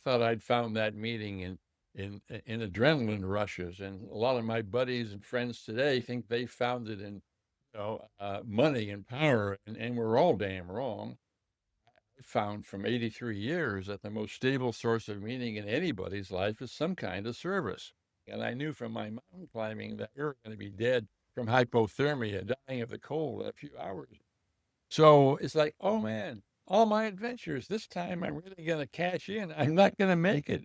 thought I'd found that meaning in adrenaline rushes, and a lot of my buddies and friends today think they found it in money and power, and we're all damn wrong. I found from 83 years that the most stable source of meaning in anybody's life is some kind of service. And I knew from my mountain climbing that we were going to be dead from hypothermia, dying of the cold in a few hours. So it's like, oh man, all my adventures, this time I'm really going to cash in. I'm not going to make it.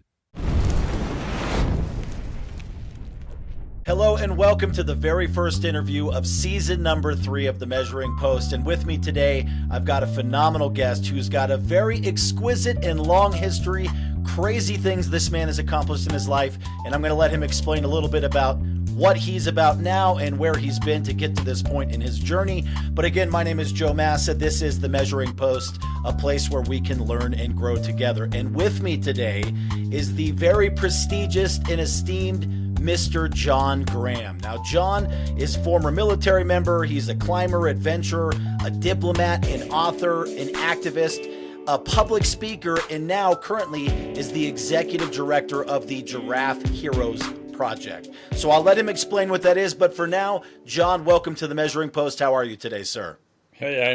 Hello and welcome to the very first interview of season number 3 of The Measuring Post. And with me today, I've got a phenomenal guest who's got a very exquisite and long history, crazy things this man has accomplished in his life. And I'm going to let him explain a little bit about what he's about now and where he's been to get to this point in his journey. But again, my name is Joe Massa. This is The Measuring Post, a place where we can learn and grow together. And with me today is the very prestigious and esteemed Mr. John Graham. Now, John is former military member. He's a climber, adventurer, a diplomat, an author, an activist, a public speaker, and now currently is the executive director of the Giraffe Heroes Project. So I'll let him explain what that is. But for now, John, welcome to the Measuring Post. How are you today, sir? Hey,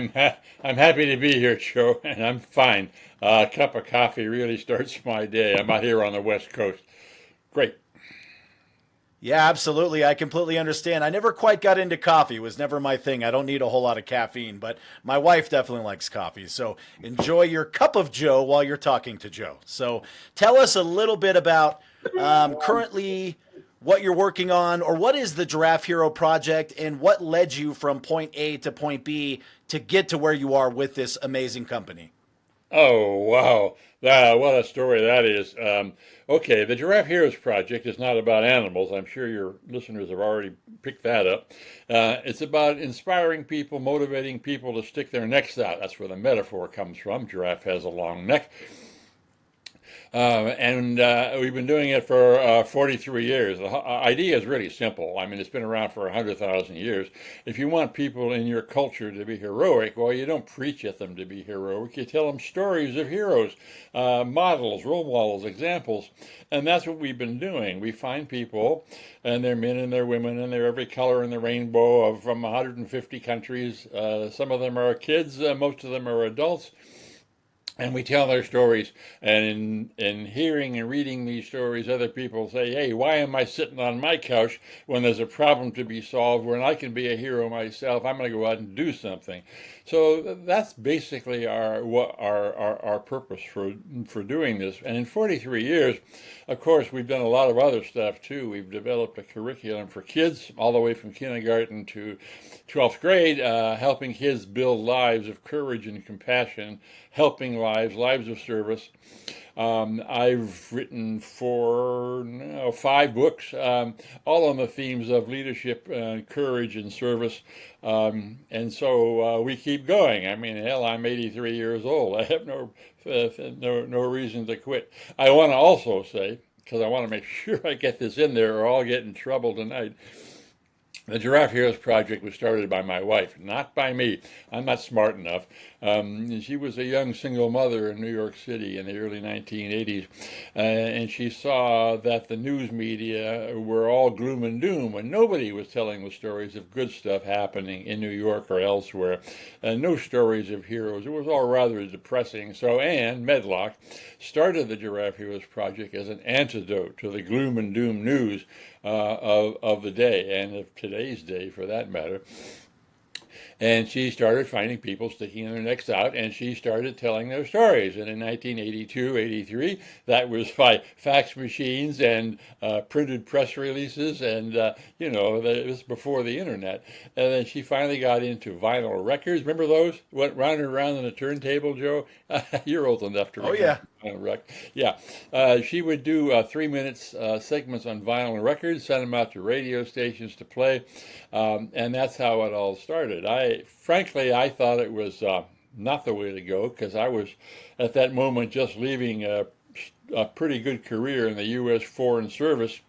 I'm happy to be here, Joe, and I'm fine. A cup of coffee really starts my day. I'm out here on the West Coast. Great. Yeah, absolutely. I completely understand. I never quite got into coffee. It was never my thing. I don't need a whole lot of caffeine, but my wife definitely likes coffee. So enjoy your cup of Joe while you're talking to Joe. So tell us a little bit about currently what you're working on, or what is the Giraffe Hero Project, and what led you from point A to point B to get to where you are with this amazing company. Oh, wow. What a story that is. Okay, the Giraffe Heroes Project is not about animals. I'm sure your listeners have already picked that up. It's about inspiring people, motivating people to stick their necks out. That's where the metaphor comes from. Giraffe has a long neck. And we've been doing it for 43 years. The idea is really simple. I mean, it's been around for 100,000 years. If you want people in your culture to be heroic, well, you don't preach at them to be heroic. You tell them stories of heroes, models, role models, examples. And that's what we've been doing. We find people, and they're men and they're women, and they're every color in the rainbow of from 150 countries. Some of them are kids, most of them are adults, and we tell their stories. And in hearing and reading these stories, other people say, hey, why am I sitting on my couch when there's a problem to be solved, when I can be a hero myself? I'm going to go out and do something. So that's basically our purpose for doing this. And in 43 years, of course, we've done a lot of other stuff too. We've developed a curriculum for kids all the way from kindergarten to 12th grade, helping kids build lives of courage and compassion, helping lives of service. I've written five books, all on the themes of leadership, courage, and service. And so we keep going. I mean, hell, I'm 83 years old. I have no reason to quit. I want to also say, because I want to make sure I get this in there, or I'll get in trouble tonight. The Giraffe Heroes Project was started by my wife, not by me. I'm not smart enough. She was a young single mother in New York City in the early 1980s, and she saw that the news media were all gloom and doom, and nobody was telling the stories of good stuff happening in New York or elsewhere, and no stories of heroes. It was all rather depressing. So Anne Medlock started the Giraffe Heroes Project as an antidote to the gloom and doom news of the day, and of today's day for that matter. And she started finding people sticking their necks out, and she started telling their stories. And in 1982, 83, that was by fax machines and printed press releases, and it was before the internet. And then she finally got into vinyl records. Remember those? Went round and round on a turntable, Joe? You're old enough to Oh, remember. yeah. Yeah, she would do 3 minutes segments on vinyl records, send them out to radio stations to play, and that's how it all started. Frankly, I thought it was not the way to go, because I was at that moment just leaving a pretty good career in the U.S. Foreign Service.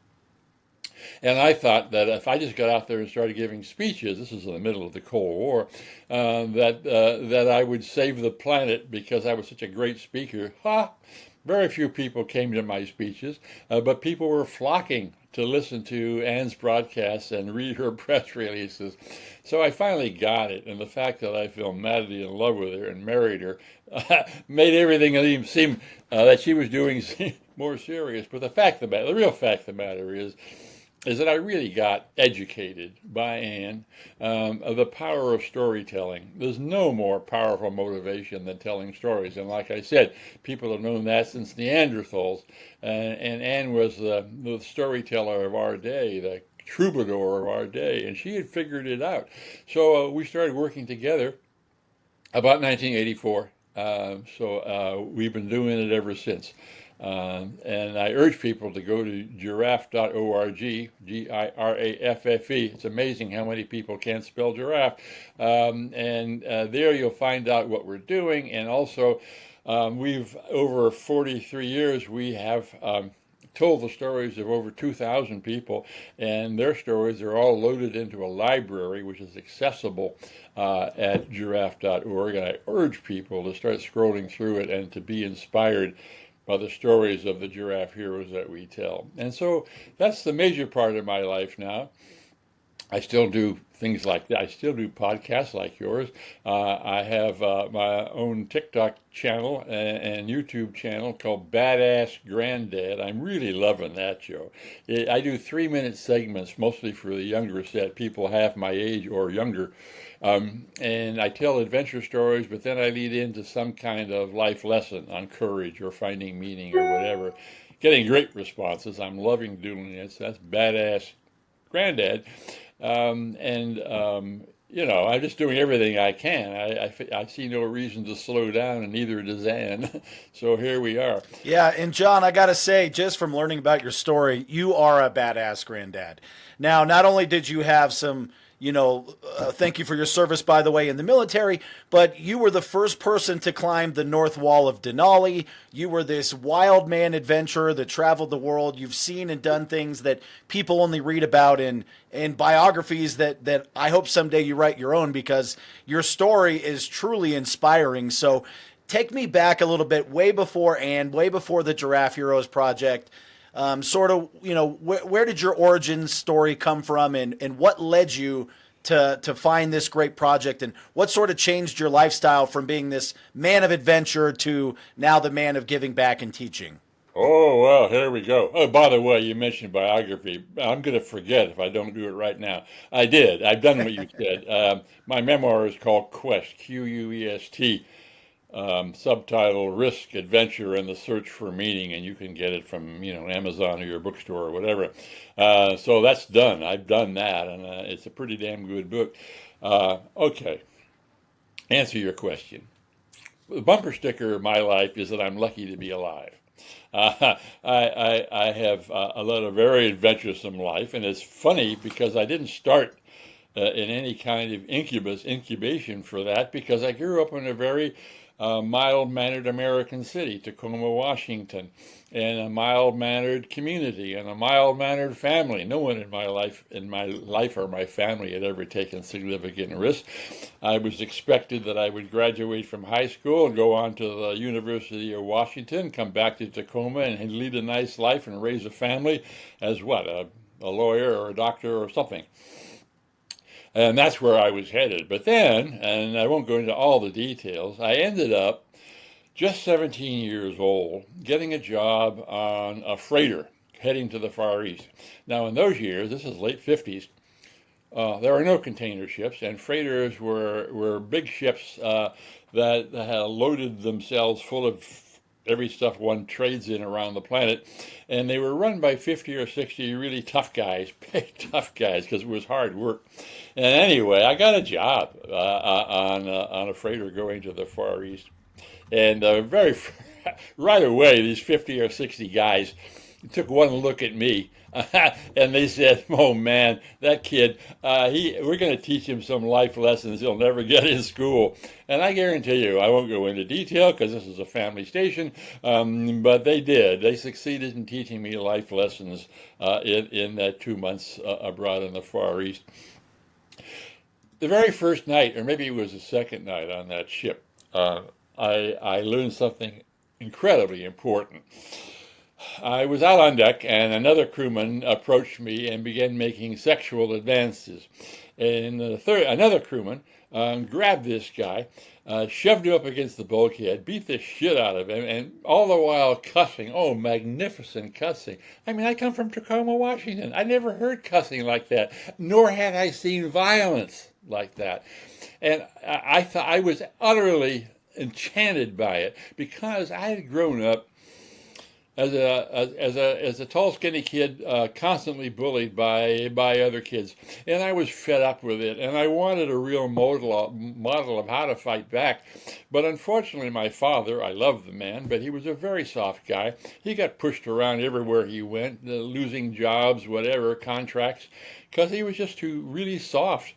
And I thought that if I just got out there and started giving speeches, this is in the middle of the Cold War, that I would save the planet because I was such a great speaker. Ha! Very few people came to my speeches, but people were flocking to listen to Anne's broadcasts and read her press releases. So I finally got it, and the fact that I fell madly in love with her and married her made everything even seem that she was doing more serious. But the real fact of the matter is that I really got educated by Anne of the power of storytelling. There's no more powerful motivation than telling stories. And like I said, people have known that since Neanderthals. And Anne was the storyteller of our day, the troubadour of our day, and she had figured it out. So we started working together about 1984. We've been doing it ever since. And I urge people to go to giraffe.org, Giraffe. It's amazing how many people can't spell giraffe. There you'll find out what we're doing. And also, over 43 years, we have told the stories of over 2,000 people, and their stories are all loaded into a library which is accessible at giraffe.org. And I urge people to start scrolling through it and to be inspired by the stories of the giraffe heroes that we tell. And so that's the major part of my life now. I still do things like that. I still do podcasts like yours. I have my own TikTok channel and YouTube channel called Badass Granddad. I'm really loving that show. I do 3-minute segments, mostly for the younger set, people half my age or younger. And I tell adventure stories, but then I lead into some kind of life lesson on courage or finding meaning or whatever. Getting great responses. I'm loving doing it. So that's Badass Granddad. I'm just doing everything I can. I see no reason to slow down, and neither does Anne. So here we are. Yeah, and John, I got to say, just from learning about your story, you are a badass granddad. Now, not only did you have some, thank you for your service, by the way, in the military, but you were the first person to climb the North Wall of Denali. You were this wild man adventurer that traveled the world. You've seen and done things that people only read about in biographies that I hope someday you write your own, because your story is truly inspiring. So, take me back a little bit, way before Anne, way before the Giraffe Heroes project. Where did your origin story come from, and what led you to find this great project, and what sort of changed your lifestyle from being this man of adventure to now the man of giving back and teaching? Oh, well, here we go. Oh, by the way, you mentioned biography. I'm going to forget if I don't do it right now. I did. I've done what you said. My memoir is called Quest, Quest. Subtitle Risk, Adventure, and the Search for Meaning, and you can get it from Amazon or your bookstore or whatever. So that's done. I've done that, and it's a pretty damn good book. Okay, answer your question. The bumper sticker of my life is that I'm lucky to be alive. I have led a very adventuresome life, and it's funny because I didn't start in any kind of incubation for that, because I grew up in a very mild-mannered American city, Tacoma, Washington, and a mild-mannered community and a mild-mannered family. No one in my life or my family had ever taken significant risks. I was expected that I would graduate from high school and go on to the University of Washington, come back to Tacoma and lead a nice life and raise a family as what, a lawyer or a doctor or something. And that's where I was headed. But then, and I won't go into all the details, I ended up just 17 years old getting a job on a freighter heading to the Far East. Now, in those years, this is late 50s, there were no container ships, and freighters were big ships that had loaded themselves full of every stuff one trades in around the planet. And they were run by 50 or 60 really tough guys, big tough guys, because it was hard work. And anyway, I got a job on a freighter going to the Far East. And right away, these 50 or 60 guys took one look at me and they said, "Oh man, that kid, we're going to teach him some life lessons he'll never get in school." And I guarantee you, I won't go into detail because this is a family station, but they did. They succeeded in teaching me life lessons in that 2 months abroad in the Far East. The very first night, or maybe it was the second night on that ship, I learned something incredibly important. I was out on deck, and another crewman approached me and began making sexual advances. And another crewman grabbed this guy, shoved him up against the bulkhead, beat the shit out of him, and all the while cussing. Oh, magnificent cussing. I mean, I come from Tacoma, Washington. I never heard cussing like that, nor had I seen violence like that. And I thought I was utterly enchanted by it because I had grown up as a tall, skinny kid, constantly bullied by other kids, and I was fed up with it, and I wanted a real model of how to fight back. But unfortunately, my father, I loved the man, but he was a very soft guy. He got pushed around everywhere he went, losing jobs, whatever, contracts, because he was just too really soft.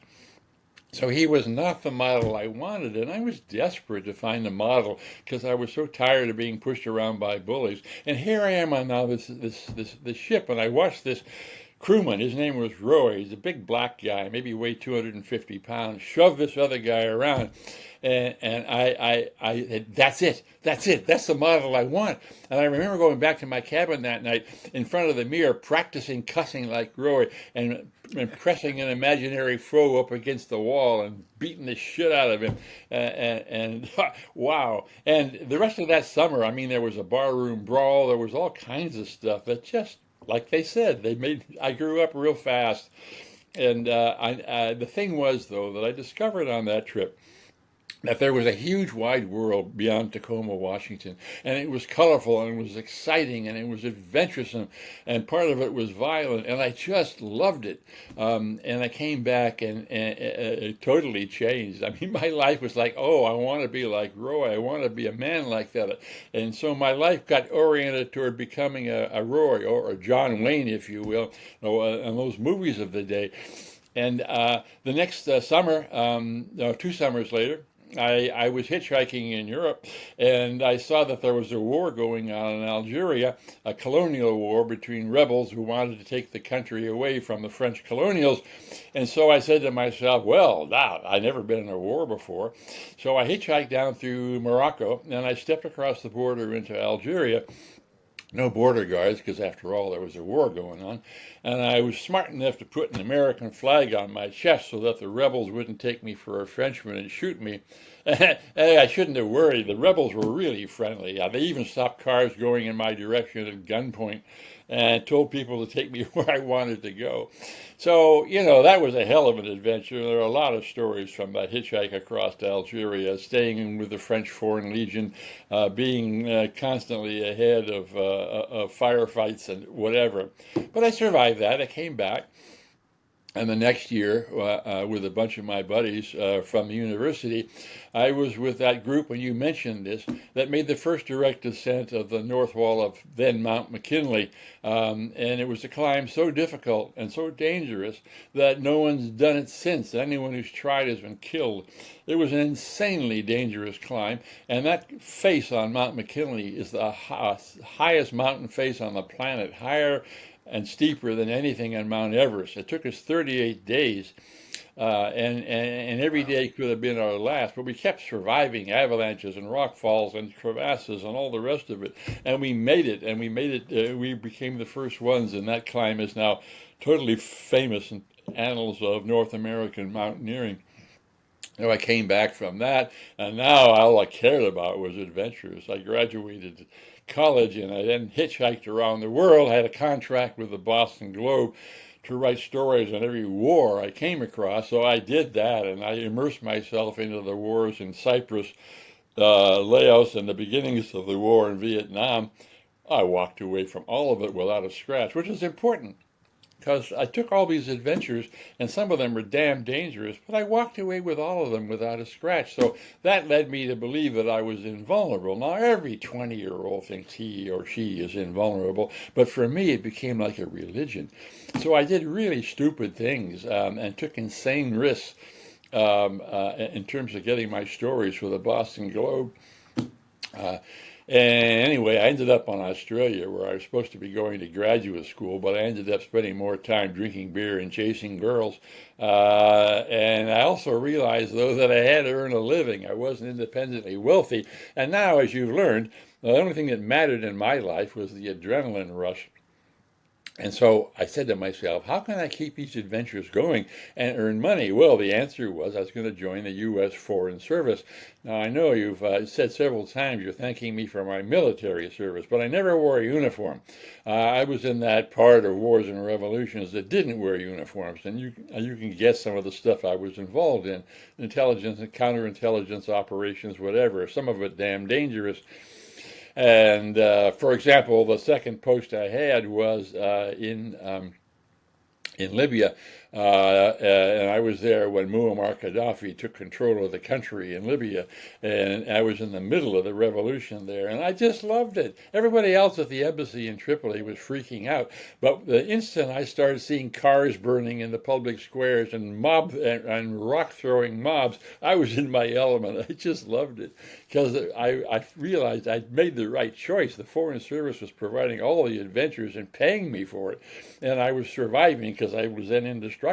So he was not the model I wanted, and I was desperate to find a model because I was so tired of being pushed around by bullies. And here I am on now this ship, and I watched this crewman. His name was Roy. He's a big black guy, maybe weighed 250 pounds. Shove this other guy around, and I that's it. That's the model I want. And I remember going back to my cabin that night in front of the mirror, practicing cussing like Roy, and pressing an imaginary foe up against the wall and beating the shit out of him. And wow. And the rest of that summer, I mean, there was a barroom brawl. There was all kinds of stuff that just, like they said, I grew up real fast. And the thing was, though, that I discovered on that trip that there was a huge wide world beyond Tacoma, Washington, and it was colorful and it was exciting and it was adventuresome, and part of it was violent, and I just loved it. And I came back and it totally changed. I mean, my life was like, oh, I want to be like Roy. I want to be a man like that. And so my life got oriented toward becoming a Roy or a John Wayne, if you will, and those movies of the day. And the next summer, no, 2 summers later, I was hitchhiking in Europe, and I saw that there was a war going on in Algeria, a colonial war between rebels who wanted to take the country away from the French colonials. And so I said to myself, well, now, I'd never been in a war before. So I hitchhiked down through Morocco, and I stepped across the border into Algeria. No border guards, because after all, there was a war going on. And I was smart enough to put an American flag on my chest so that the rebels wouldn't take me for a Frenchman and shoot me. I shouldn't have worried. The rebels were really friendly. They even stopped cars going in my direction at gunpoint and told people to take me where I wanted to go. So, that was a hell of an adventure. There are a lot of stories from that hitchhike across to Algeria, staying with the French Foreign Legion, being constantly ahead of firefights and whatever. But I survived that. I came back. And the next year, with a bunch of my buddies from the university, I was with that group, and you mentioned this, that made the first direct ascent of the north wall of then Mount McKinley. And it was a climb so difficult and so dangerous that no one's done it since. Anyone who's tried has been killed. It was an insanely dangerous climb, and that face on Mount McKinley is the highest mountain face on the planet, higher and steeper than anything on Mount Everest. It took us 38 days, and every day could have been our last, but we kept surviving avalanches and rock falls and crevasses and all the rest of it, and we made it, we became the first ones, and that climb is now totally famous in annals of North American mountaineering. So I came back from that, and now all I cared about was adventures. I graduated college, and I then hitchhiked around the world. I had a contract with the Boston Globe to write stories on every war I came across, so I did that, and I immersed myself into the wars in Cyprus, Laos, and the beginnings of the war in Vietnam. I walked away from all of it without a scratch, which is important because I took all these adventures, and some of them were damn dangerous, but I walked away with all of them without a scratch. So that led me to believe that I was invulnerable. Now, every 20-year-old thinks he or she is invulnerable, but for me, it became like a religion. So I did really stupid things and took insane risks in terms of getting my stories for the Boston Globe. And anyway, I ended up on Australia where I was supposed to be going to graduate school, but I ended up spending more time drinking beer and chasing girls. And I also realized, though, that I had to earn a living. I wasn't independently wealthy. And now, as you've learned, The only thing that mattered in my life was the adrenaline rush. And so I said to myself, how can I keep these adventures going and earn money? Well, the answer was I was going to join the U.S. Foreign Service. Now, I know you've said several times you're thanking me for my military service, but I never wore a uniform. I was in that part of wars and revolutions that didn't wear uniforms, and you can guess some of the stuff I was involved in, intelligence and counterintelligence operations, whatever, some of it damn dangerous. And for example, the second post I had was in Libya, and I was there when Muammar Gaddafi took control of the country in Libya, and I was in the middle of the revolution there, and I just loved it. Everybody else at the embassy in Tripoli was freaking out, but the instant I started seeing cars burning in the public squares and and rock throwing mobs, I was in my element. I just loved it because I realized I'd made the right choice. The Foreign Service was providing all the adventures and paying me for it, and I was surviving because I was then indestructible.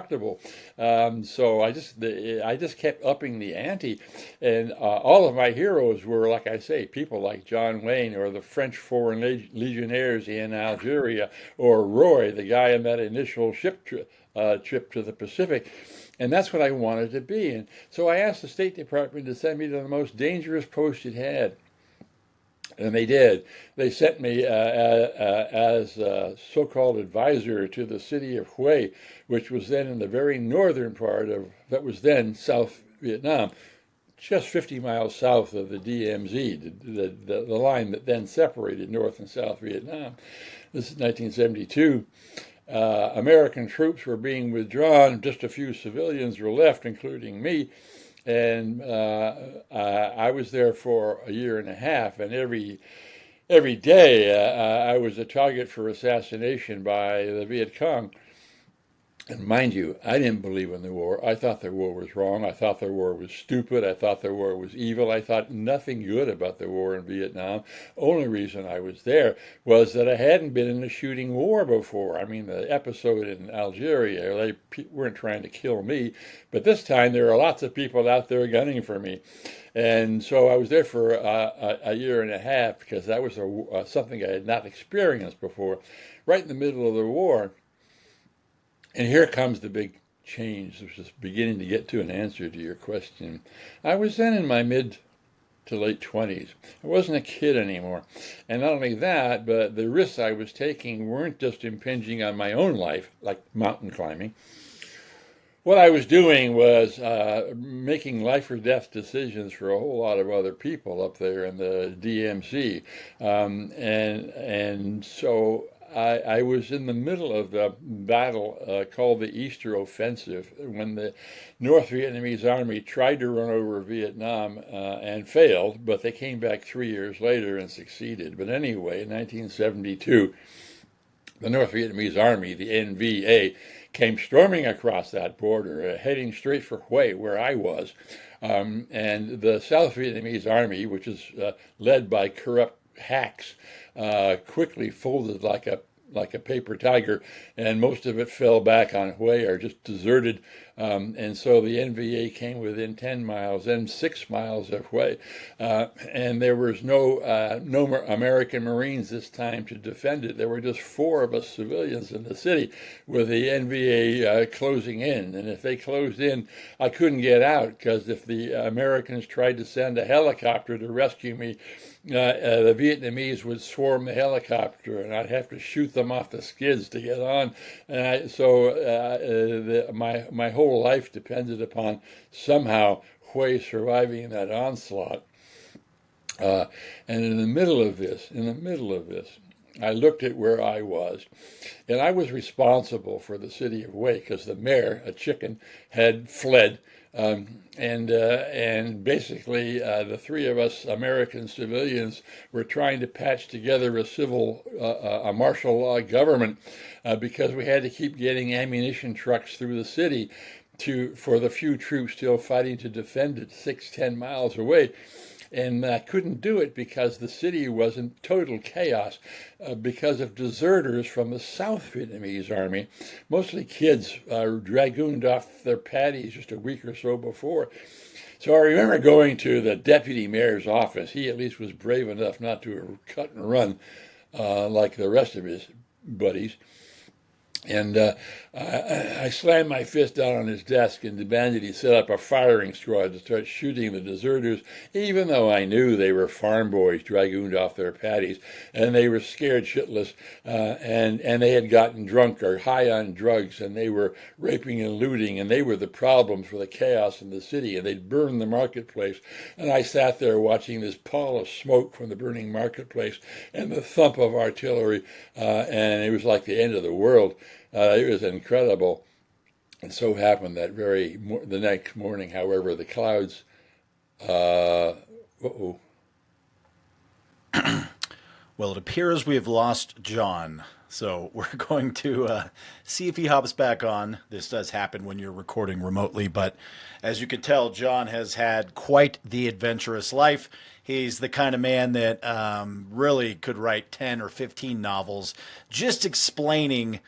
So I just kept upping the ante, and all of my heroes were, like I say, people like John Wayne or the French Foreign Legionnaires in Algeria, or Roy, the guy on that initial trip to the Pacific. And that's what I wanted to be. And so I asked the State Department to send me to the most dangerous post it had. And they did. They sent me as a so-called advisor to the city of Hue, which was then in the very northern part of, that was then South Vietnam, just 50 miles south of the DMZ, the line that then separated North and South Vietnam. This is 1972. American troops were being withdrawn. Just a few civilians were left, including me. And I was there for a year and a half, and every day I was a target for assassination by the Viet Cong. And mind you, I didn't believe in the war. I thought the war was wrong. I thought the war was stupid. I thought the war was evil. I thought nothing good about the war in Vietnam. Only reason I was there was that I hadn't been in a shooting war before. I mean, the episode in Algeria, they weren't trying to kill me, but this time there are lots of people out there gunning for me. And so I was there for a year and a half because that was something I had not experienced before, right in the middle of the war. And here comes the big change, which is beginning to get to an answer to your question. I was then in my mid to late 20s. I wasn't a kid anymore. And not only that, but the risks I was taking weren't just impinging on my own life, like mountain climbing. What I was doing was making life or death decisions for a whole lot of other people up there in the DMZ. And so I was in the middle of the battle called the Easter Offensive when the North Vietnamese army tried to run over Vietnam and failed, but they came back 3 years later and succeeded. But anyway, in 1972, the North Vietnamese army, the NVA, came storming across that border, heading straight for Hue, where I was. And the South Vietnamese army, which is led by corrupt hacks, quickly folded like a paper tiger, and most of it fell back on Hue or just deserted. And so the NVA came within 10 miles, then 6 miles of Hue. And there was no American Marines this time to defend it. There were just 4 of us civilians in the city with the NVA closing in. And if they closed in, I couldn't get out because if the Americans tried to send a helicopter to rescue me, the Vietnamese would swarm the helicopter, and I'd have to shoot them off the skids to get on. And my whole life depended upon somehow Hue surviving that onslaught. And in the middle of this, I looked at where I was, and I was responsible for the city of Hue because the mayor, a chicken, had fled. And basically, the 3 of us American civilians were trying to patch together a martial law government because we had to keep getting ammunition trucks through the city for the few troops still fighting to defend it 10 miles away. And I couldn't do it because the city was in total chaos because of deserters from the South Vietnamese army, mostly kids dragooned off their paddies just a week or so before. So I remember going to the deputy mayor's office. He at least was brave enough not to cut and run like the rest of his buddies. And I slammed my fist down on his desk and demanded he set up a firing squad to start shooting the deserters, even though I knew they were farm boys dragooned off their paddies, and they were scared shitless, and they had gotten drunk or high on drugs, and they were raping and looting, and they were the problems for the chaos in the city, and they'd burned the marketplace. And I sat there watching this pall of smoke from the burning marketplace and the thump of artillery, and it was like the end of the world. It was incredible. It so happened that the next morning, however, the clouds. Uh-oh. Well, it appears we have lost John. So we're going to see if he hops back on. This does happen when you're recording remotely, but as you can tell, John has had quite the adventurous life. He's the kind of man that really could write 10 or 15 novels just explaining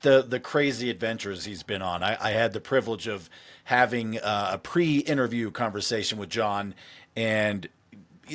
the crazy adventures he's been on. I had the privilege of having a pre-interview conversation with John, and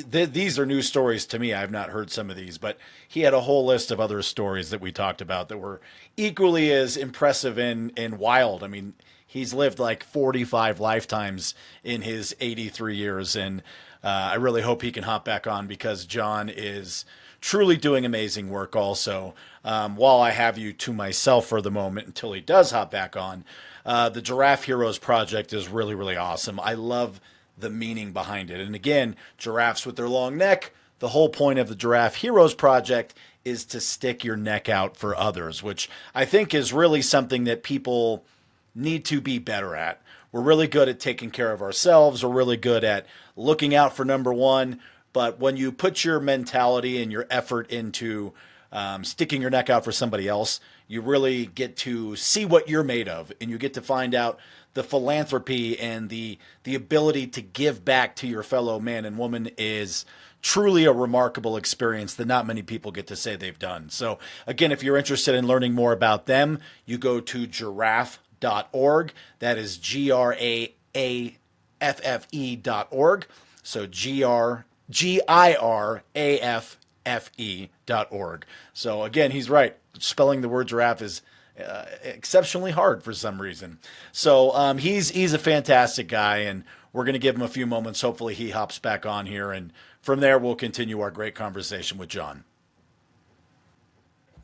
these are new stories to me. I've not heard some of these, but he had a whole list of other stories that we talked about that were equally as impressive and wild. I mean, he's lived like 45 lifetimes in his 83 years, and I really hope he can hop back on because John is truly doing amazing work also. While I have you to myself for the moment until he does hop back on, the Giraffe Heroes project is really, really awesome. I love the meaning behind it. And again, giraffes with their long neck, the whole point of the Giraffe Heroes project is to stick your neck out for others, which I think is really something that people need to be better at. We're really good at taking care of ourselves. We're really good at looking out for number one. But when you put your mentality and your effort into sticking your neck out for somebody else, you really get to see what you're made of, and you get to find out the philanthropy and the ability to give back to your fellow man and woman is truly a remarkable experience that not many people get to say they've done. So again, if you're interested in learning more about them, you go to giraffe.org. That is GRAAFFE.org. So GIRAFFE.org. So again, he's right. Spelling the word giraffe is exceptionally hard for some reason. So he's a fantastic guy, and we're going to give him a few moments. Hopefully he hops back on here, and from there we'll continue our great conversation with John.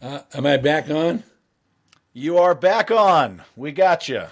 Am I back on? You are back on. We got you.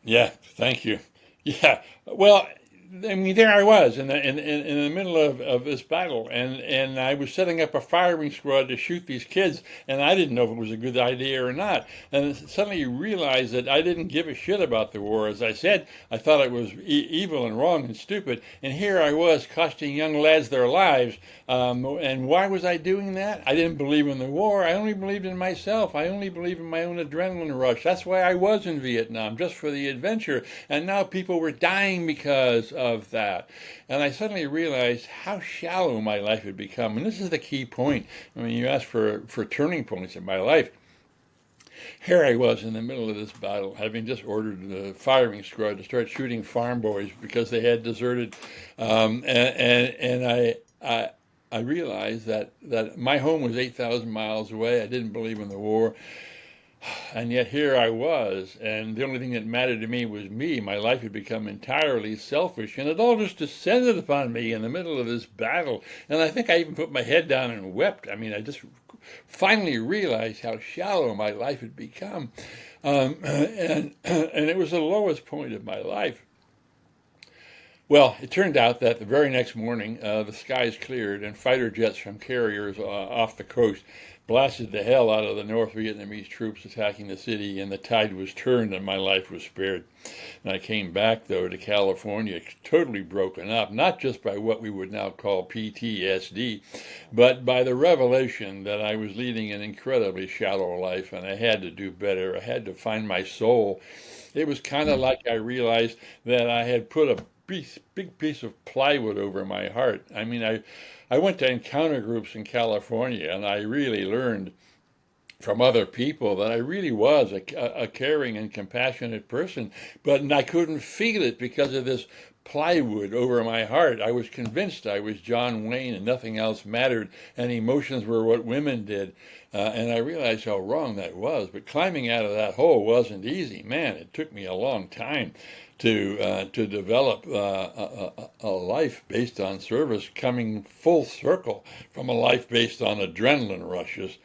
Yeah, thank you. Yeah, well, I mean, there I was in the middle of this battle, and I was setting up a firing squad to shoot these kids, and I didn't know if it was a good idea or not. And suddenly you realize that I didn't give a shit about the war. As I said, I thought it was evil and wrong and stupid, and here I was costing young lads their lives. And why was I doing that? I didn't believe in the war. I only believed in myself. I only believed in my own adrenaline rush. That's why I was in Vietnam, just for the adventure. And now people were dying because of that. And I suddenly realized how shallow my life had become. And this is the key point. I mean, you asked for turning points in my life. Here I was in the middle of this battle, having just ordered the firing squad to start shooting farm boys because they had deserted. And I realized that my home was 8,000 miles away. I didn't believe in the war. And yet here I was, and the only thing that mattered to me was me. My life had become entirely selfish, and it all just descended upon me in the middle of this battle. And I think I even put my head down and wept. I mean, I just finally realized how shallow my life had become. And it was the lowest point of my life. Well, it turned out that the very next morning, the skies cleared and fighter jets from carriers off the coast blasted the hell out of the North Vietnamese troops attacking the city, and the tide was turned and my life was spared. And I came back, though, to California totally broken up, not just by what we would now call PTSD, but by the revelation that I was leading an incredibly shallow life and I had to do better. I had to find my soul. It was kind of like I realized that I had put a big piece of plywood over my heart. I mean, I went to encounter groups in California, and I really learned from other people that I really was a caring and compassionate person, but I couldn't feel it because of this plywood over my heart. I was convinced I was John Wayne and nothing else mattered, and emotions were what women did. And I realized how wrong that was. But climbing out of that hole wasn't easy. Man, it took me a long time to develop a life based on service, coming full circle from a life based on adrenaline rushes.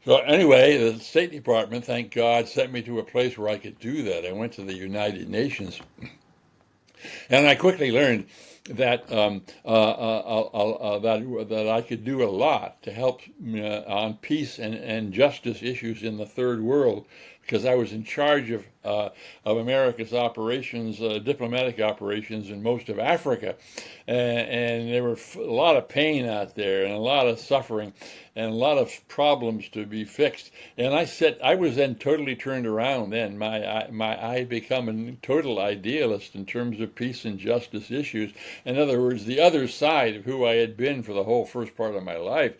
So anyway, the State Department, thank God, sent me to a place where I could do that. I went to the United Nations, and I quickly learned that that I could do a lot to help on peace and justice issues in the third world, because I was in charge of America's operations, diplomatic operations in most of Africa, and there were a lot of pain out there and a lot of suffering and a lot of problems to be fixed. And I was then totally turned around. Then I had become a total idealist in terms of peace and justice issues. In other words, the other side of who I had been for the whole first part of my life.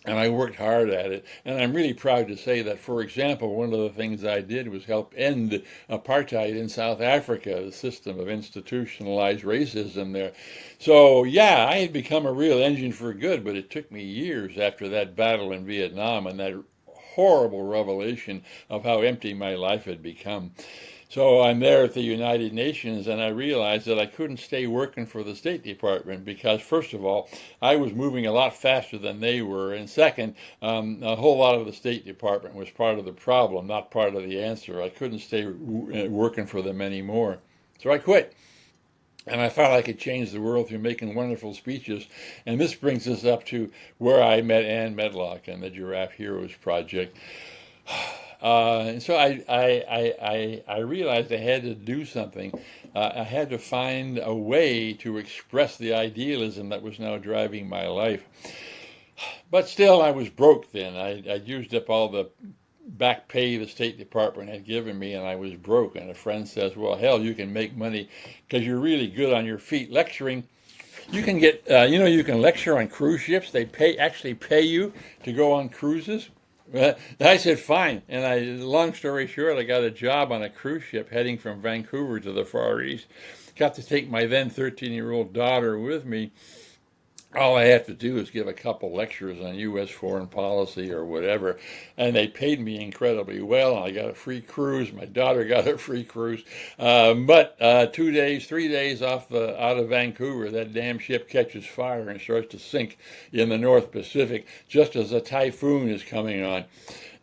And I worked hard at it. And I'm really proud to say that, for example, one of the things I did was help end apartheid in South Africa, the system of institutionalized racism there. So, yeah, I had become a real engine for good, but it took me years after that battle in Vietnam and that horrible revelation of how empty my life had become. So I'm there at the United Nations, and I realized that I couldn't stay working for the State Department because, first of all, I was moving a lot faster than they were, and second, a whole lot of the State Department was part of the problem, not part of the answer. I couldn't stay working for them anymore. So I quit. And I thought I could change the world through making wonderful speeches. And this brings us up to where I met Ann Medlock and the Giraffe Heroes Project. And so I realized I had to do something. I had to find a way to express the idealism that was now driving my life. But still, I was broke then. I'd used up all the back pay the State Department had given me, and I was broke. And a friend says, well, hell, you can make money because you're really good on your feet lecturing. You can get, you can lecture on cruise ships. They actually pay you to go on cruises. I said, fine. And long story short, I got a job on a cruise ship heading from Vancouver to the Far East. Got to take my then 13-year-old daughter with me. All I had to do is give a couple lectures on U.S. foreign policy or whatever, and they paid me incredibly well. I got a free cruise. My daughter got a free cruise. But 3 days out of Vancouver, that damn ship catches fire and starts to sink in the North Pacific just as a typhoon is coming on.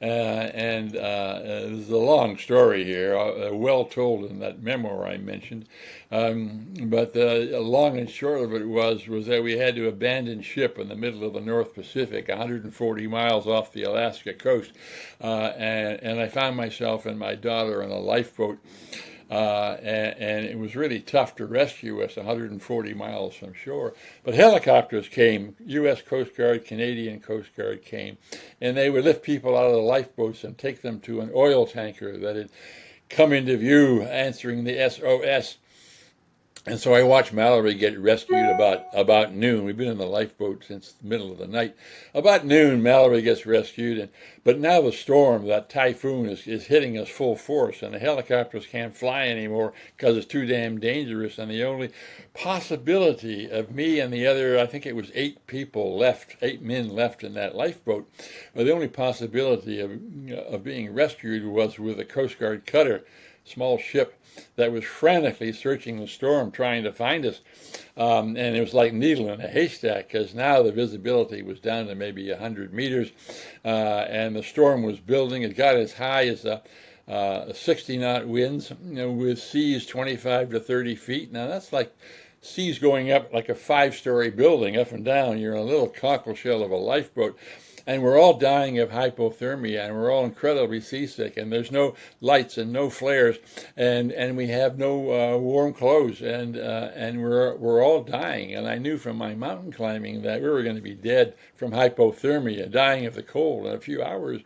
This is a long story here, well told in that memoir I mentioned. But the long and short of it was that we had to abandon ship in the middle of the North Pacific, 140 miles off the Alaska coast. And I found myself and my daughter in a lifeboat. And it was really tough to rescue us 140 miles from shore. But helicopters came, U.S. Coast Guard, Canadian Coast Guard came, and they would lift people out of the lifeboats and take them to an oil tanker that had come into view answering the SOS. And so I watched Mallory get rescued about noon. We've been in the lifeboat since the middle of the night. About noon, Mallory gets rescued, but now the storm, that typhoon, is hitting us full force, and the helicopters can't fly anymore because it's too damn dangerous. And the only possibility of me and the other, I think it was 8 men left in that lifeboat, the only possibility of being rescued was with a Coast Guard cutter, small ship that was frantically searching the storm trying to find us. And it was like needle in a haystack because now the visibility was down to maybe 100 meters and the storm was building. It got as high as 60-knot winds, with seas 25 to 30 feet. Now that's like seas going up like a 5-story building up and down. You're in a little cockle shell of a lifeboat. And we're all dying of hypothermia, and we're all incredibly seasick, and there's no lights and no flares, and we have no warm clothes, and we're all dying. And I knew from my mountain climbing that we were going to be dead from hypothermia, dying of the cold in a few hours.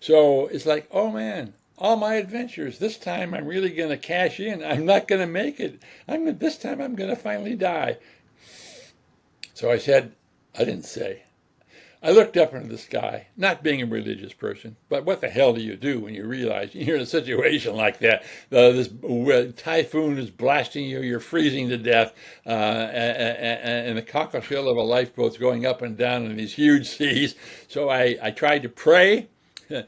So it's like, oh man, all my adventures. This time I'm really going to cash in. I'm not going to make it. This time I'm going to finally die. So I didn't say. I looked up into the sky, not being a religious person, but what the hell do you do when you realize you're in a situation like that? This typhoon is blasting you, you're freezing to death, and the cockle of a lifeboat's going up and down in these huge seas. So I tried to pray. My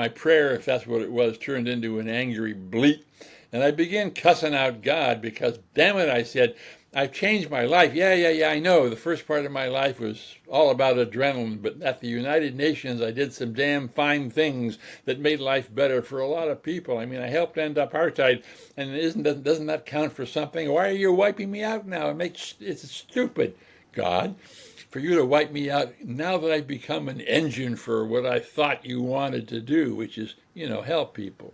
prayer, if that's what it was, turned into an angry bleat. And I began cussing out God because, damn it, I said, I've changed my life. Yeah, I know. The first part of my life was all about adrenaline, but at the United Nations, I did some damn fine things that made life better for a lot of people. I mean, I helped end apartheid, and doesn't that count for something? Why are you wiping me out now? It's stupid, God, for you to wipe me out now that I've become an engine for what I thought you wanted to do, which is, help people.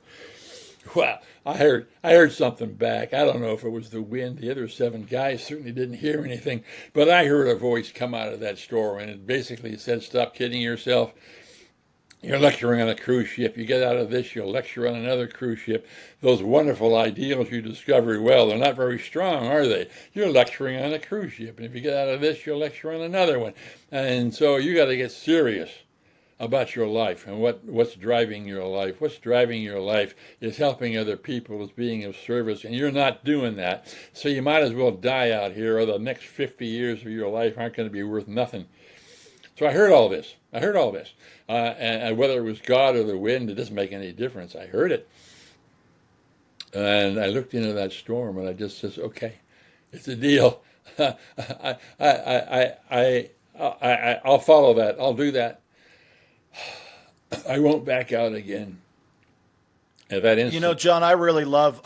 Well, I heard something back. I don't know if it was the wind. The other 7 guys certainly didn't hear anything, but I heard a voice come out of that storm, and it basically said, "Stop kidding yourself. You're lecturing on a cruise ship. You get out of this, you'll lecture on another cruise ship. Those wonderful ideals you discovered, well, they're not very strong, are they? You're lecturing on a cruise ship, and if you get out of this, you'll lecture on another one. And so you got to get serious about your life and what's driving your life. What's driving your life is helping other people, is being of service, and you're not doing that. So you might as well die out here, or the next 50 years of your life aren't going to be worth nothing." So I heard all this. And whether it was God or the wind, it doesn't make any difference. I heard it. And I looked into that storm, and I just says, "Okay, it's a deal. I'll follow that. I'll do that. I won't back out again." At that instant. John, I really love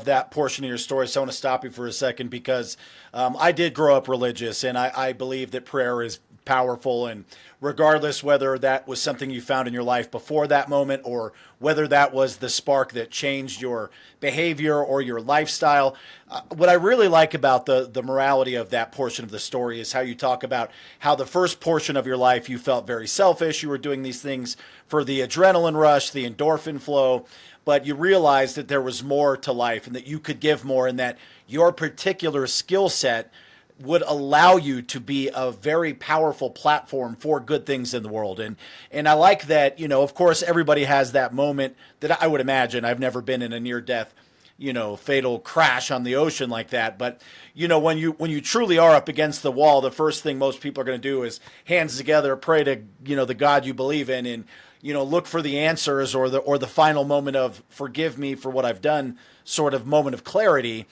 that portion of your story. So I want to stop you for a second because I did grow up religious, and I believe that prayer is powerful. And regardless whether that was something you found in your life before that moment, or whether that was the spark that changed your behavior or your lifestyle, what I really like about the morality of that portion of the story is how you talk about how the first portion of your life you felt very selfish. You were doing these things for the adrenaline rush, the endorphin flow, but you realized that there was more to life and that you could give more, and that your particular skill set would allow you to be a very powerful platform for good things in the world. And I like that, of course, everybody has that moment that I would imagine. I've never been in a near death, fatal crash on the ocean like that. But, when you truly are up against the wall, the first thing most people are going to do is hands together, pray to, the God you believe in, and, look for the answers, or the final moment of forgive me for what I've done, sort of moment of clarity.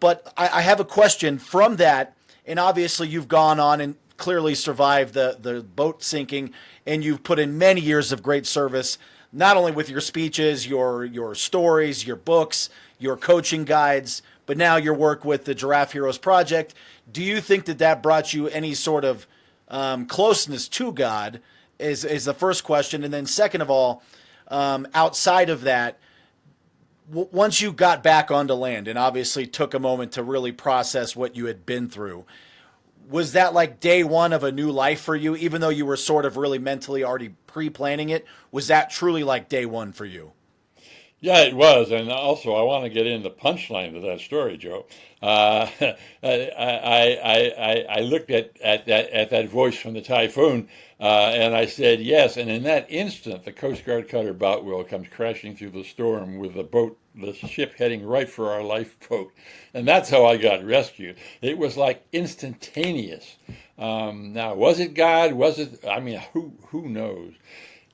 But I have a question from that. And obviously you've gone on and clearly survived the boat sinking, and you've put in many years of great service, not only with your speeches, your stories, your books, your coaching guides, but now your work with the Giraffe Heroes Project. Do you think that brought you any sort of closeness to God is the first question. And then second of all, outside of that, once you got back onto land and obviously took a moment to really process what you had been through, was that like day one of a new life for you, even though you were sort of really mentally already pre-planning it? Was that truly like day one for you? Yeah, it was, and also I want to get in the punchline to that story, Joe. I looked at that voice from the typhoon, and I said yes. And in that instant, the Coast Guard cutter Boutwell comes crashing through the storm with the ship heading right for our lifeboat, and that's how I got rescued. It was like instantaneous. Now, was it God? Was it? I mean, who knows?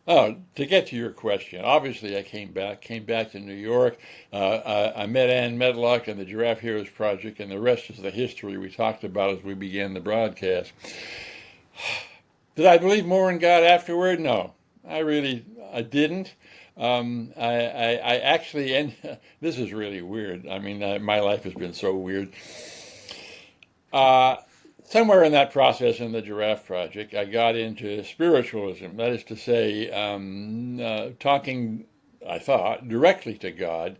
Oh, to get to your question, obviously I came back to New York. I met Ann Medlock and the Giraffe Heroes Project, and the rest is the history we talked about as we began the broadcast. Did I believe more in God afterward? No, I didn't. I actually, and this is really weird. I mean, my life has been so weird. Uh, Somewhere in that process in the Giraffe Project, I got into spiritualism. That is to say, talking, I thought, directly to God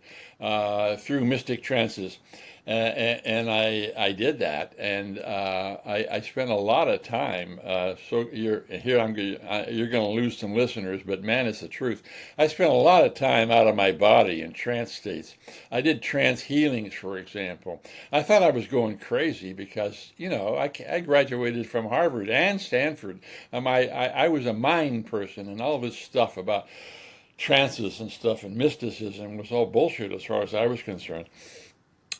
through mystic trances. and I did that, and I spent a lot of time. So you're going to lose some listeners, but man, it's the truth. I spent a lot of time out of my body in trance states. I did trance healings, for example. I thought I was going crazy because I graduated from Harvard and Stanford. I was a mind person, and all this stuff about trances and stuff and mysticism was all bullshit as far as I was concerned.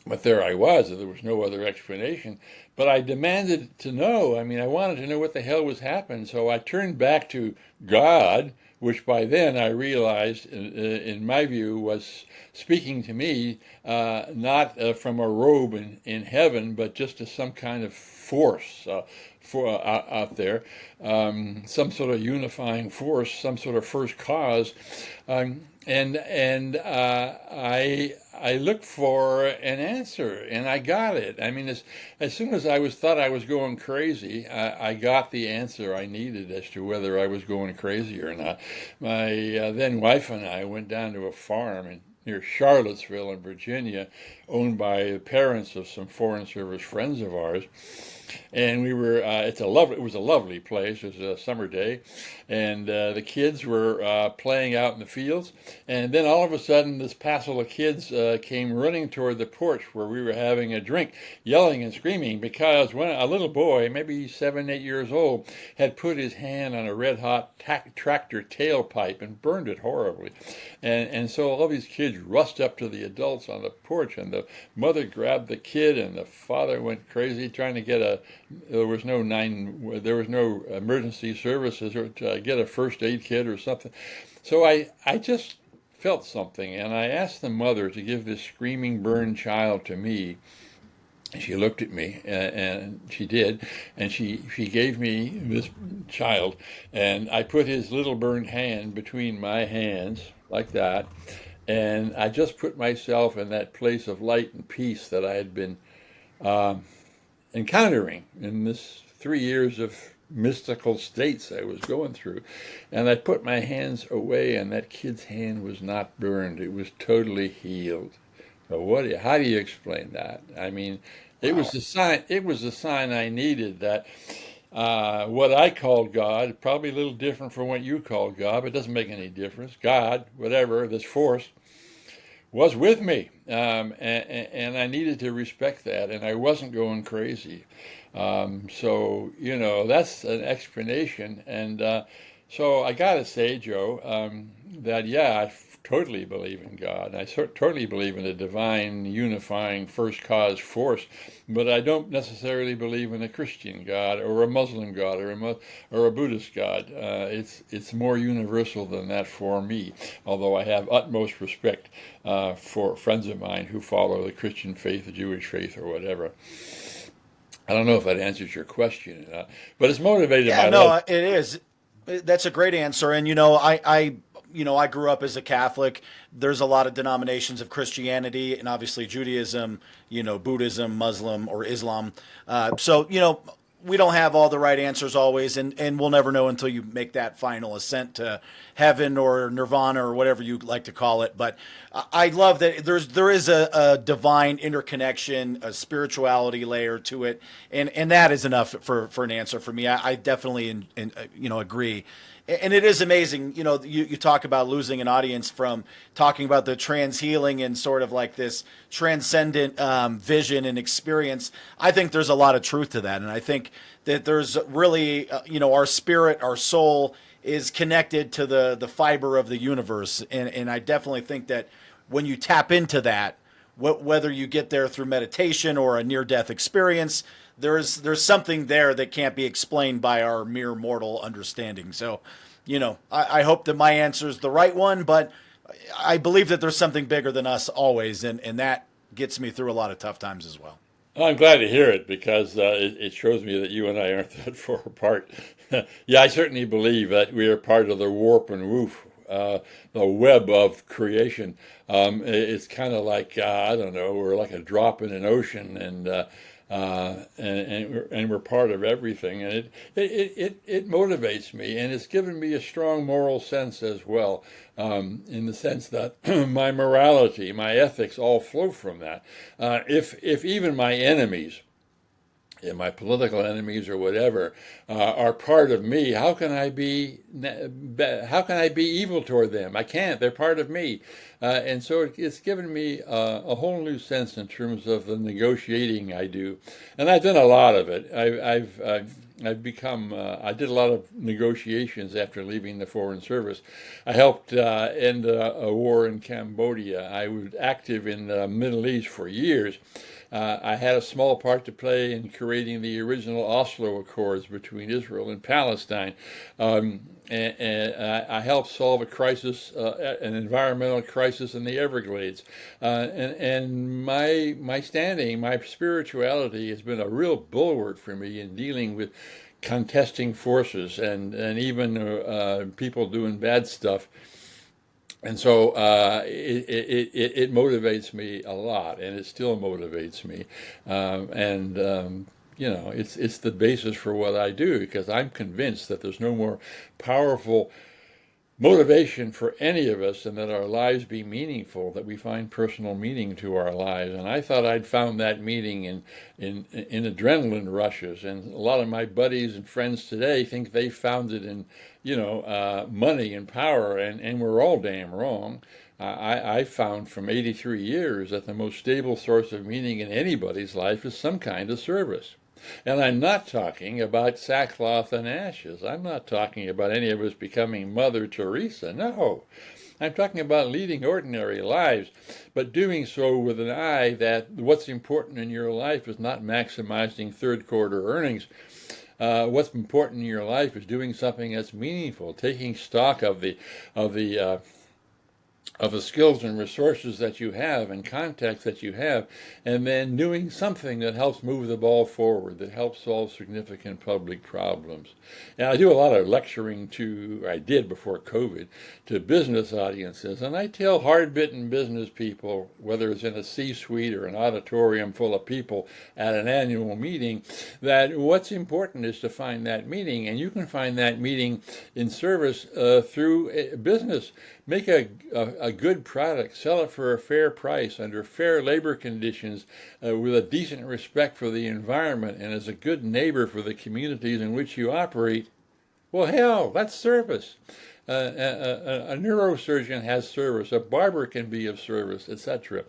But there I was, and there was no other explanation. But I demanded to know. I mean, I wanted to know what the hell was happening. So I turned back to God, which by then I realized, in my view, was speaking to me, not from a robe in heaven, but just as some kind of force out there, some sort of unifying force, some sort of first cause. I looked for an answer, and I got it. I mean, as soon as thought I was going crazy, I got the answer I needed as to whether I was going crazy or not. My then wife and I went down to a farm near Charlottesville in Virginia, owned by the parents of some Foreign Service friends of ours. And we were it was a lovely place. It was a summer day, and the kids were playing out in the fields. And then all of a sudden, this passel of kids came running toward the porch where we were having a drink, yelling and screaming because when a little boy, maybe 7, 8 years old, had put his hand on a red hot tractor tailpipe and burned it horribly. And so all these kids rushed up to the adults on the porch, and the mother grabbed the kid, and the father went crazy trying to get there was no emergency services or to get a first aid kit or something. So I just felt something, and I asked the mother to give this screaming burned child to me. She looked at me, and she did, and she gave me this child, and I put his little burned hand between my hands like that, and I just put myself in that place of light and peace that I had been encountering in this 3 years of mystical states I was going through. And I put my hands away, and that kid's hand was not burned. It was totally healed. So how do you explain that? I mean, it was Wow. the sign. It was the sign I needed that what I called God, probably a little different from what you call God, but it doesn't make any difference. God, whatever, this force, was with me, and I needed to respect that, and I wasn't going crazy. So that's an explanation, and so I gotta say, Joe, that yeah, totally believe in God. Totally believe in a divine, unifying, first cause force, but I don't necessarily believe in a Christian God or a Muslim God or a Buddhist God. It's more universal than that for me. Although I have utmost respect for friends of mine who follow the Christian faith, the Jewish faith, or whatever. I don't know if that answers your question, but it's motivated Yeah, my no, life. it is. That's a great answer. And I grew up as a Catholic. There's a lot of denominations of Christianity, and obviously Judaism, Buddhism, Muslim, or Islam. So we don't have all the right answers always, and we'll never know until you make that final ascent to heaven or nirvana or whatever you like to call it. But I love that there is a divine interconnection, a spirituality layer to it, and that is enough for an answer for me. I definitely agree. And it is amazing, you talk about losing an audience from talking about the trans healing and sort of like this transcendent vision and experience. I think there's a lot of truth to that. And I think that there's really, our spirit, our soul is connected to the fiber of the universe. And I definitely think that when you tap into that, whether you get there through meditation or a near-death experience, there's something there that can't be explained by our mere mortal understanding. So, I hope that my answer is the right one, but I believe that there's something bigger than us always, and that gets me through a lot of tough times as well. I'm glad to hear it because it shows me that you and I aren't that far apart. Yeah, I certainly believe that we are part of the warp and woof, the web of creation. It's kind of like I don't know, we're like a drop in an ocean, and and we're part of everything, and it motivates me, and it's given me a strong moral sense as well, in the sense that my morality, my ethics, all flow from that. If even my enemies, and my political enemies or whatever, are part of me, how can I be evil toward them? I can't. They're part of me, and so it's given me a whole new sense in terms of the negotiating I do, and I've done a lot of it. I've become. I did a lot of negotiations after leaving the Foreign Service. I helped end a war in Cambodia. I was active in the Middle East for years. I had a small part to play in creating the original Oslo Accords between Israel and Palestine. And I helped solve a crisis, an environmental crisis in the Everglades. And my standing, my spirituality has been a real bulwark for me in dealing with contesting forces and even people doing bad stuff. And so it motivates me a lot, and it still motivates me. And it's the basis for what I do, because I'm convinced that there's no more powerful motivation for any of us and that our lives be meaningful, that we find personal meaning to our lives. And I thought I'd found that meaning in adrenaline rushes. And a lot of my buddies and friends today think they found it in, money and power, and we're all damn wrong. I found from 83 years that the most stable source of meaning in anybody's life is some kind of service. And I'm not talking about sackcloth and ashes. I'm not talking about any of us becoming Mother Teresa. No. I'm talking about leading ordinary lives, but doing so with an eye that what's important in your life is not maximizing third quarter earnings. What's important in your life is doing something that's meaningful, taking stock of the of the skills and resources that you have and contacts that you have, and then doing something that helps move the ball forward, that helps solve significant public problems. And I do a lot of lecturing I did before COVID, to business audiences, and I tell hard-bitten business people, whether it's in a C-suite or an auditorium full of people at an annual meeting, that what's important is to find that meaning, and you can find that meaning in service through business. Make a good product, sell it for a fair price under fair labor conditions, with a decent respect for the environment, and as a good neighbor for the communities in which you operate. Well, hell, that's service. A neurosurgeon has service. A barber can be of service, etc.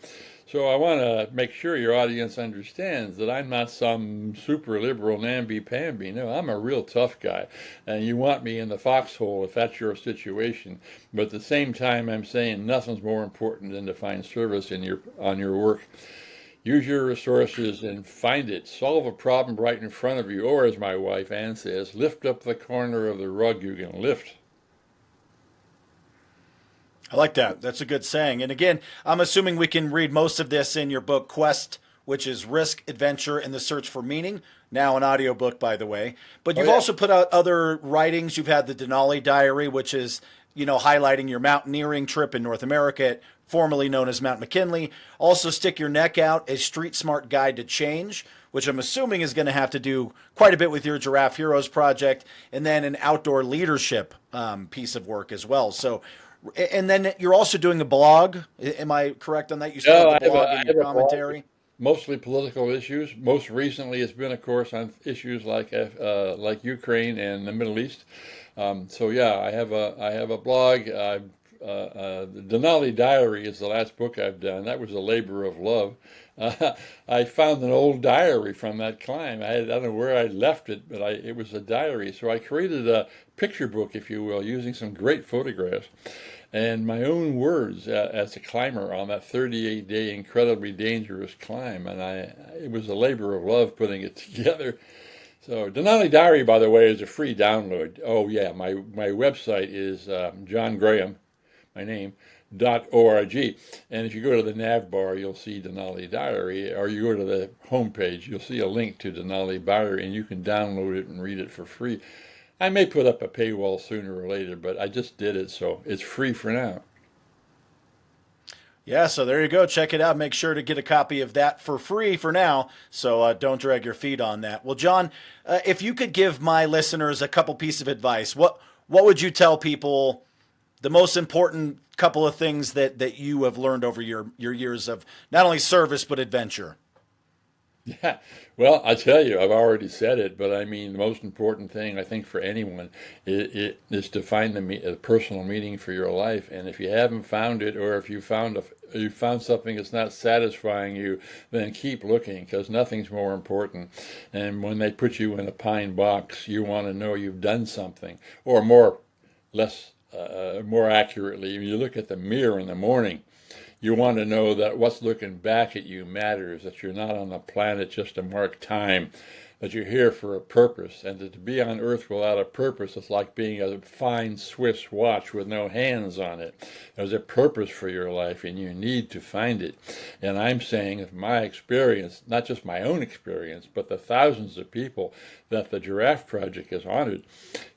So I want to make sure your audience understands that I'm not some super liberal namby-pamby. No, I'm a real tough guy, and you want me in the foxhole if that's your situation. But at the same time, I'm saying nothing's more important than to find service on your work. Use your resources and find it. Solve a problem right in front of you, or as my wife Ann says, lift up the corner of the rug you can lift. I like that. That's a good saying. And again, I'm assuming we can read most of this in your book, Quest, which is Risk, Adventure, and the Search for Meaning. Now an audiobook, by the way. But Oh you've yeah. also put out other writings. You've had the Denali Diary, which is, highlighting your mountaineering trip in North America, formerly known as Mount McKinley. Also, Stick Your Neck Out, a street smart guide to change, which I'm assuming is going to have to do quite a bit with your Giraffe Heroes project, and then an outdoor leadership piece of work as well. So, and then you're also doing a blog. Am I correct on that? You still have No, the I blog and your have a blog, commentary. mostly political issues. Most recently, it's been, of course, on issues like Ukraine and the Middle East. So yeah, I have a blog. The Denali Diary is the last book I've done. That was a labor of love. I found an old diary from that climb. I don't know where I left it, but it was a diary. So I created a picture book, if you will, using some great photographs and my own words as a climber on that 38-day incredibly dangerous climb. And it was a labor of love putting it together. So Denali Diary, by the way, is a free download. Oh yeah, my website is John Graham, my name, .org. And if you go to the nav bar, you'll see Denali Diary, or you go to the homepage, you'll see a link to Denali Diary, and you can download it and read it for free. I may put up a paywall sooner or later, but I just did it, so it's free for now. Yeah, so there you go. Check it out. Make sure to get a copy of that for free for now. So don't drag your feet on that. Well, John, if you could give my listeners a couple pieces of advice, what would you tell people? The most important couple of things that you have learned over your years of not only service but adventure. Yeah, well, I tell you, I've already said it, but I mean, the most important thing I think for anyone is to find the personal meaning for your life. And if you haven't found it, or if you found something that's not satisfying you, then keep looking because nothing's more important. And when they put you in a pine box, you want to know you've done something, or more accurately, you look at the mirror in the morning. You want to know that what's looking back at you matters, that you're not on the planet just to mark time, that you're here for a purpose, and that to be on Earth without a purpose is like being a fine Swiss watch with no hands on it. There's a purpose for your life, and you need to find it. And I'm saying, of my experience, not just my own experience, but the thousands of people that the Giraffe Project has honored,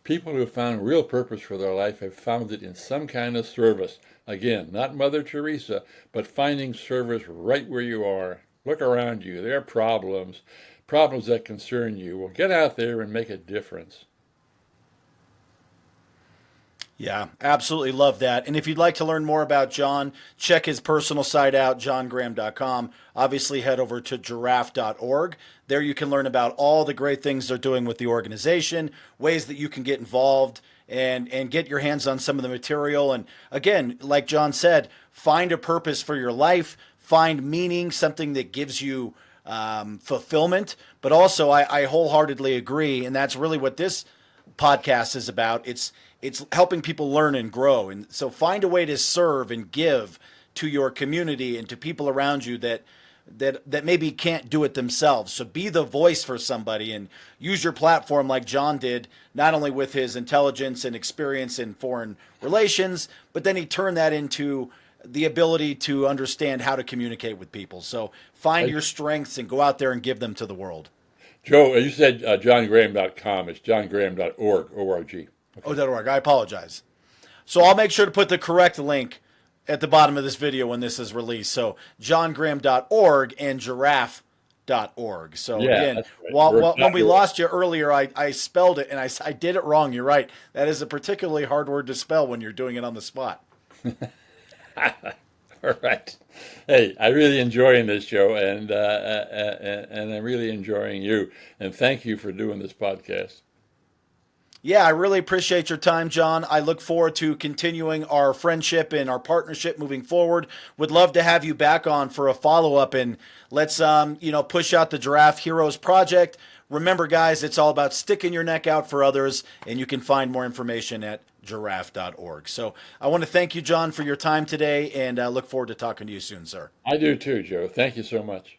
people who have found real purpose for their life have found it in some kind of service. Again, not Mother Teresa, but finding service right where you are. Look around you. There are problems that concern you. Well, get out there and make a difference. Yeah, absolutely love that. And if you'd like to learn more about John, check his personal site out, johngraham.com. Obviously, head over to giraffe.org. There you can learn about all the great things they're doing with the organization, ways that you can get involved and get your hands on some of the material. And again, like John said, find a purpose for your life, find meaning, something that gives you fulfillment. But also, I wholeheartedly agree, and that's really what this podcast is about. It's helping people learn and grow, and so find a way to serve and give to your community and to people around you that maybe can't do it themselves. So be the voice for somebody and use your platform like John did, not only with his intelligence and experience in foreign relations, but then he turned that into the ability to understand how to communicate with people. So find I, your strengths and go out there and give them to the world. Joe, you said johngraham.com. It's johngraham.org, O-R-G. Oh, Okay. .org. I apologize. So I'll make sure to put the correct link at the bottom of this video when this is released. So johngraham.org and giraffe.org. So Yeah, again, that's right. Or when we .org. lost you earlier, I spelled it and I did it wrong. You're right. That is a particularly hard word to spell when you're doing it on the spot. All right. Hey, I really enjoying this show, and I'm really enjoying you. And thank you for doing this podcast. Yeah, I really appreciate your time, John. I look forward to continuing our friendship and our partnership moving forward. Would love to have you back on for a follow up and let's push out the Giraffe Heroes project. Remember, guys, it's all about sticking your neck out for others, and you can find more information at giraffe.org. So I want to thank you, John, for your time today, and I look forward to talking to you soon, sir. I do too, Joe. Thank you so much.